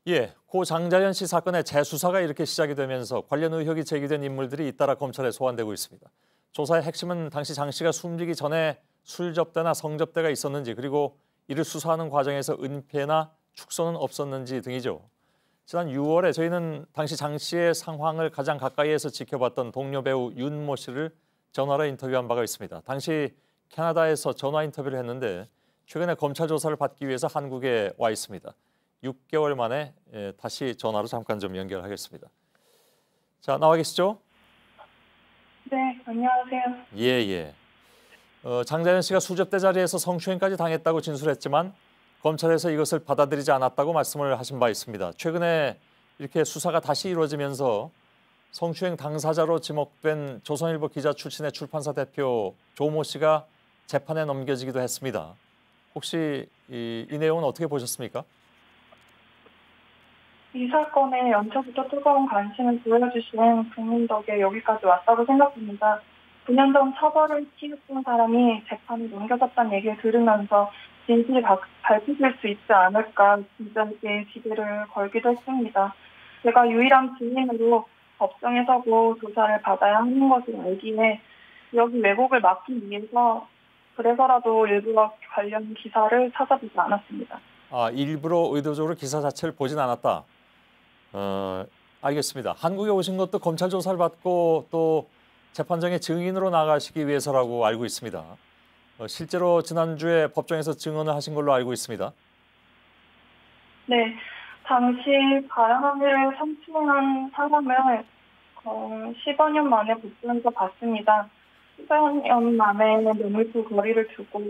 예, 고 장자연 씨 사건의 재수사가 이렇게 시작이 되면서 관련 의혹이 제기된 인물들이 잇따라 검찰에 소환되고 있습니다. 조사의 핵심은 당시 장 씨가 숨지기 전에 술 접대나 성 접대가 있었는지, 그리고 이를 수사하는 과정에서 은폐나 축소는 없었는지 등이죠. 지난 6월에 저희는 당시 장 씨의 상황을 가장 가까이에서 지켜봤던 동료 배우 윤모 씨를 전화로 인터뷰한 바가 있습니다. 당시 캐나다에서 전화 인터뷰를 했는데 최근에 검찰 조사를 받기 위해서 한국에 와 있습니다. 6개월 만에 다시 전화로 잠깐 좀 연결하겠습니다. 자, 나와 계시죠? 네, 안녕하세요. 예. 장자연 씨가 수접대 자리에서 성추행까지 당했다고 진술했지만 검찰에서 이것을 받아들이지 않았다고 말씀을 하신 바 있습니다. 최근에 이렇게 수사가 다시 이루어지면서 성추행 당사자로 지목된 조선일보 기자 출신의 출판사 대표 조모 씨가 재판에 넘겨지기도 했습니다. 혹시 이 내용은 어떻게 보셨습니까? 이 사건에 연초부터 뜨거운 관심을 보여주신 국민 덕에 여기까지 왔다고 생각합니다. 9년 전 처벌을 취했던 사람이 재판에 넘겨졌다는 얘기를 들으면서 진실이 밝혀질 수 있지 않을까 진짜에게 기대를 걸기도 했습니다. 제가 유일한 증인으로 법정에 서고 조사를 받아야 하는 것을 알기에 여기 왜곡을 막기 위해서 그래서라도 일부러 관련 기사를 찾아보지 않았습니다. 일부러 의도적으로 기사 자체를 보진 않았다. 알겠습니다. 한국에 오신 것도 검찰 조사를 받고 또 재판장의 증인으로 나가시기 위해서라고 알고 있습니다. 실제로 지난주에 법정에서 증언을 하신 걸로 알고 있습니다. 네, 당시 가해함을 성추행한 사람을 10여 년 만에 법정에서 봤습니다. 10여 년 만에 매물표 거리를 두고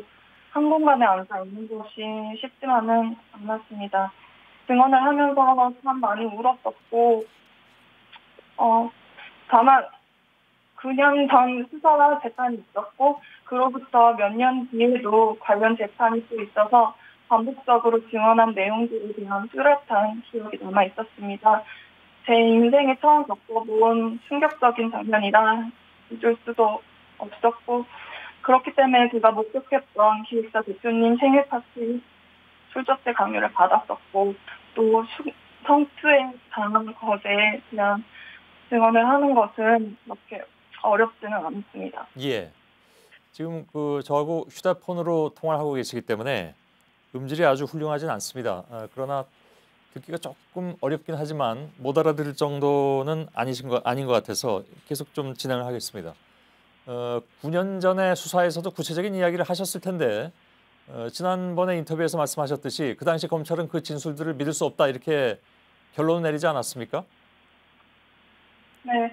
한 공간에 앉아 있는 것이 쉽지만은 않았습니다. 증언을 하면서 참 많이 울었었고, 다만 9년 전 수사와 재판이 있었고, 그로부터 몇 년 뒤에도 관련 재판이 또 있어서 반복적으로 증언한 내용들에 대한 뚜렷한 기억이 남아 있었습니다. 제 인생에 처음 겪어본 충격적인 장면이라 잊을 수도 없었고, 그렇기 때문에 제가 목격했던 기획사 대표님 생일 파티 술접대 강요를 받았었고, 또 성추행 당한 것에 대한 증언을 하는 것은 그렇게 어렵지는 않습니다. 예. 지금 저하고 휴대폰으로 통화를 하고 계시기 때문에 음질이 아주 훌륭하진 않습니다. 그러나 듣기가 조금 어렵긴 하지만 못 알아들을 정도는 아닌 것 같아서 계속 좀 진행을 하겠습니다. 9년 전에 수사에서도 구체적인 이야기를 하셨을 텐데 지난번에 인터뷰에서 말씀하셨듯이 그 당시 검찰은 그 진술들을 믿을 수 없다 이렇게 결론을 내리지 않았습니까? 네,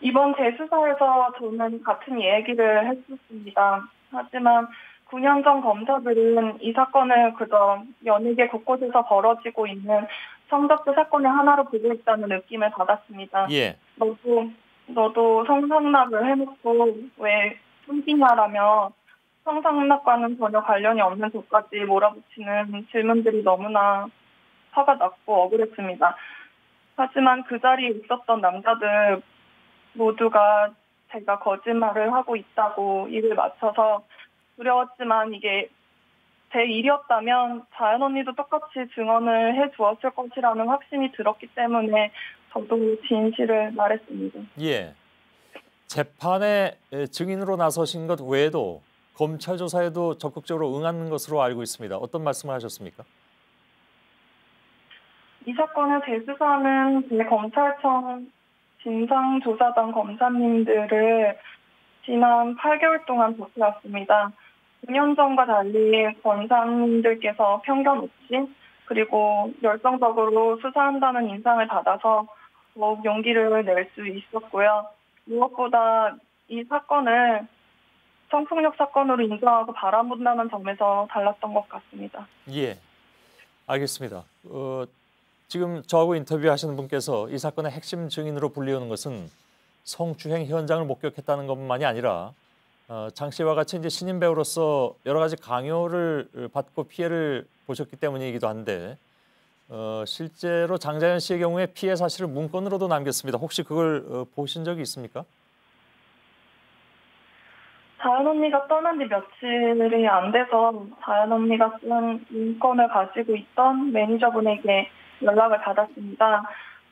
이번 재수사에서 저는 같은 얘기를 했었습니다. 하지만 9년 전 검사들은 이 사건을 그저 연예계 곳곳에서 벌어지고 있는 성접대 사건의 하나로 보고 있다는 느낌을 받았습니다. 예. 너도 성상납을 해놓고 왜 숨기냐라며 성상납과는 전혀 관련이 없는 것까지 몰아붙이는 질문들이 너무나 화가 났고 억울했습니다. 하지만 그 자리에 있었던 남자들 모두가 제가 거짓말을 하고 있다고 입을 맞춰서 두려웠지만 이게 제 일이었다면 자연 언니도 똑같이 증언을 해주었을 것이라는 확신이 들었기 때문에 저도 진실을 말했습니다. 예. 재판에 증인으로 나서신 것 외에도 검찰 조사에도 적극적으로 응하는 것으로 알고 있습니다. 어떤 말씀을 하셨습니까? 이 사건을 재수사하는 검찰청 진상조사단 검사님들을 지난 8개월 동안 지켜왔습니다. 9년 전과 달리 검사님들께서 편견 없이 그리고 열정적으로 수사한다는 인상을 받아서 더욱 용기를 낼 수 있었고요. 무엇보다 이 사건을 성폭력 사건으로 인정하고 바라본다는 점에서 달랐던 것 같습니다. 예, 알겠습니다. 지금 저하고 인터뷰하시는 분께서 이 사건의 핵심 증인으로 불리우는 것은 성추행 현장을 목격했다는 것만이 아니라 장 씨와 같이 이제 신인 배우로서 여러 가지 강요를 받고 피해를 보셨기 때문이기도 한데 실제로 장자연 씨의 경우에 피해 사실을 문건으로도 남겼습니다. 혹시 그걸 보신 적이 있습니까? 자연 언니가 떠난 지 며칠이 안 돼서 자연 언니가 쓴 문건을 가지고 있던 매니저분에게 연락을 받았습니다.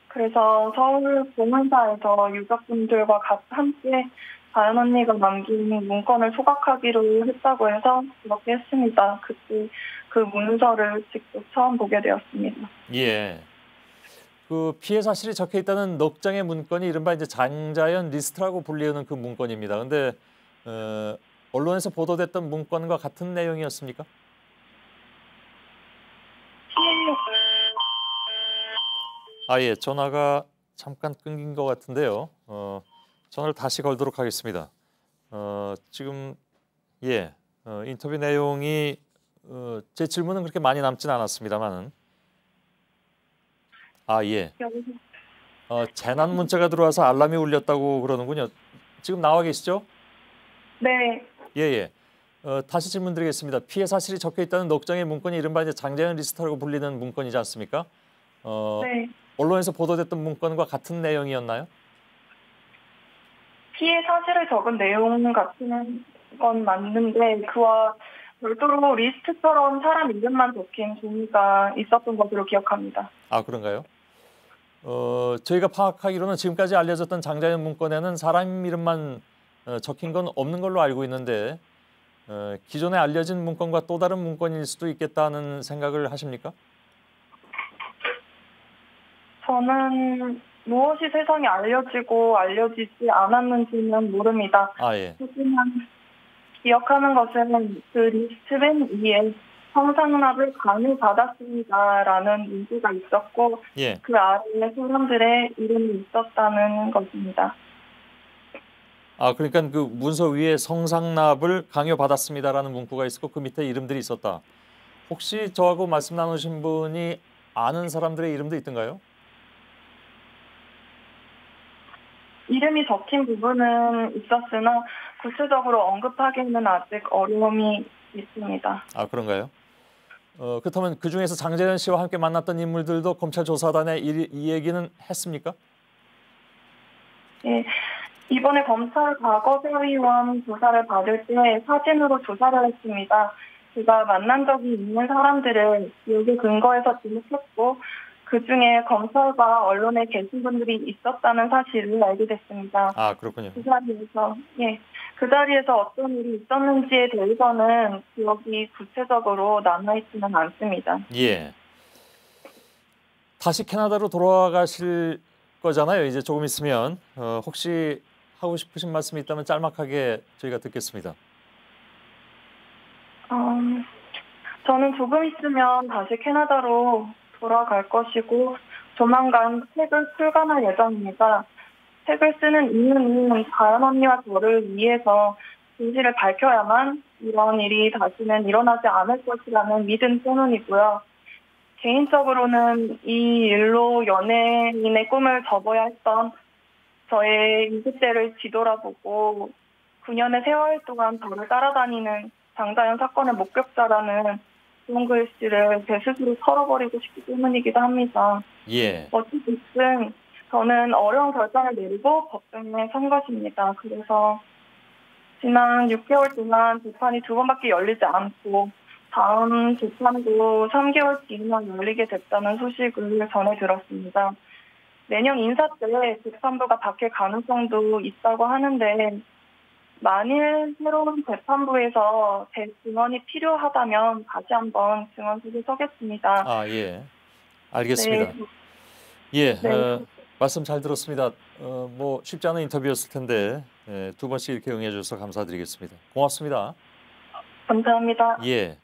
그래서 서울 공원사에서 유족분들과 함께 다현 언니가 남긴 문건을 소각하기로 했다고 해서 그렇게 했습니다. 그때 그 문서를 직접 처음 보게 되었습니다. 예. 그 피해 사실이 적혀 있다는 넉 장의 문건이 이른바 이제 장자연 리스트라고 불리우는 그 문건입니다. 근데 언론에서 보도됐던 문건과 같은 내용이었습니까? 예, 전화가 잠깐 끊긴 것 같은데요. 전화를 다시 걸도록 하겠습니다. 지금 인터뷰 내용이 제 질문은 그렇게 많이 남진 않았습니다만은 예. 재난 문자가 들어와서 알람이 울렸다고 그러는군요. 지금 나와 계시죠? 네. 예. 다시 질문 드리겠습니다. 피해 사실이 적혀 있다는 넉 장의 문건이 이른바 이제 장자연 리스트라고 불리는 문건이지 않습니까? 네. 언론에서 보도됐던 문건과 같은 내용이었나요? 피해 사실을 적은 내용 같은 건 맞는데 그와 별도로 리스트처럼 사람 이름만 적힌 종이가 있었던 것으로 기억합니다. 그런가요? 저희가 파악하기로는 지금까지 알려졌던 장자연 문건에는 사람 이름만 적힌 건 없는 걸로 알고 있는데 기존에 알려진 문건과 또 다른 문건일 수도 있겠다는 생각을 하십니까? 저는 무엇이 세상에 알려지고 알려지지 않았는지는 모릅니다. 예. 하지만 기억하는 것은 그 리스트 맨 위에 성상납을 강요받았습니다라는 문구가 있었고 예. 그 아래에 사람들의 이름이 있었다는 것입니다. 그러니까 그 문서 위에 성상납을 강요받았습니다라는 문구가 있었고 그 밑에 이름들이 있었다. 혹시 저하고 말씀 나누신 분이 아는 사람들의 이름도 있던가요? 이름이 적힌 부분은 있었으나 구체적으로 언급하기는 아직 어려움이 있습니다. 그런가요? 그렇다면 그중에서 장자연 씨와 함께 만났던 인물들도 검찰 조사단에 이 얘기는 했습니까? 예, 이번에 검찰 과거사위원 조사를 받을 때 사진으로 조사를 했습니다. 제가 만난 적이 있는 사람들을 여기 근거해서 지목했고 그중에 검찰과 언론에 계신 분들이 있었다는 사실을 알게 됐습니다. 그렇군요. 그 자리에서 어떤 일이 있었는지에 대해서는 기억이 구체적으로 남아있지는 않습니다. 예. 다시 캐나다로 돌아가실 거잖아요. 이제 조금 있으면 혹시 하고 싶으신 말씀이 있다면 짤막하게 저희가 듣겠습니다. 저는 조금 있으면 다시 캐나다로 돌아갈 것이고 조만간 책을 출간할 예정입니다. 책을 쓰는 이유는 다현 언니와 저를 위해서 진실을 밝혀야만 이런 일이 다시는 일어나지 않을 것이라는 믿음 때문이고요. 개인적으로는 이 일로 연예인의 꿈을 접어야 했던 저의 20대를 뒤돌아보고 9년의 세월 동안 저를 따라다니는 장자연 사건의 목격자라는 좋은 글씨를 제 스스로 털어버리고 싶기 때문이기도 합니다. 예. 어쨌든 저는 어려운 결정을 내리고 법정에 선 것입니다. 그래서 지난 6개월 동안 재판이 2번밖에 열리지 않고 다음 재판도 3개월 뒤에만 열리게 됐다는 소식을 전해 들었습니다. 내년 인사 때 재판부가 바뀔 가능성도 있다고 하는데 만일 새로운 재판부에서 제 증언이 필요하다면 다시 한번 증언석에 서겠습니다. 예. 알겠습니다. 네. 말씀 잘 들었습니다. 쉽지 않은 인터뷰였을 텐데 두 번씩 이렇게 응해 주셔서 감사드리겠습니다. 고맙습니다. 감사합니다. 예.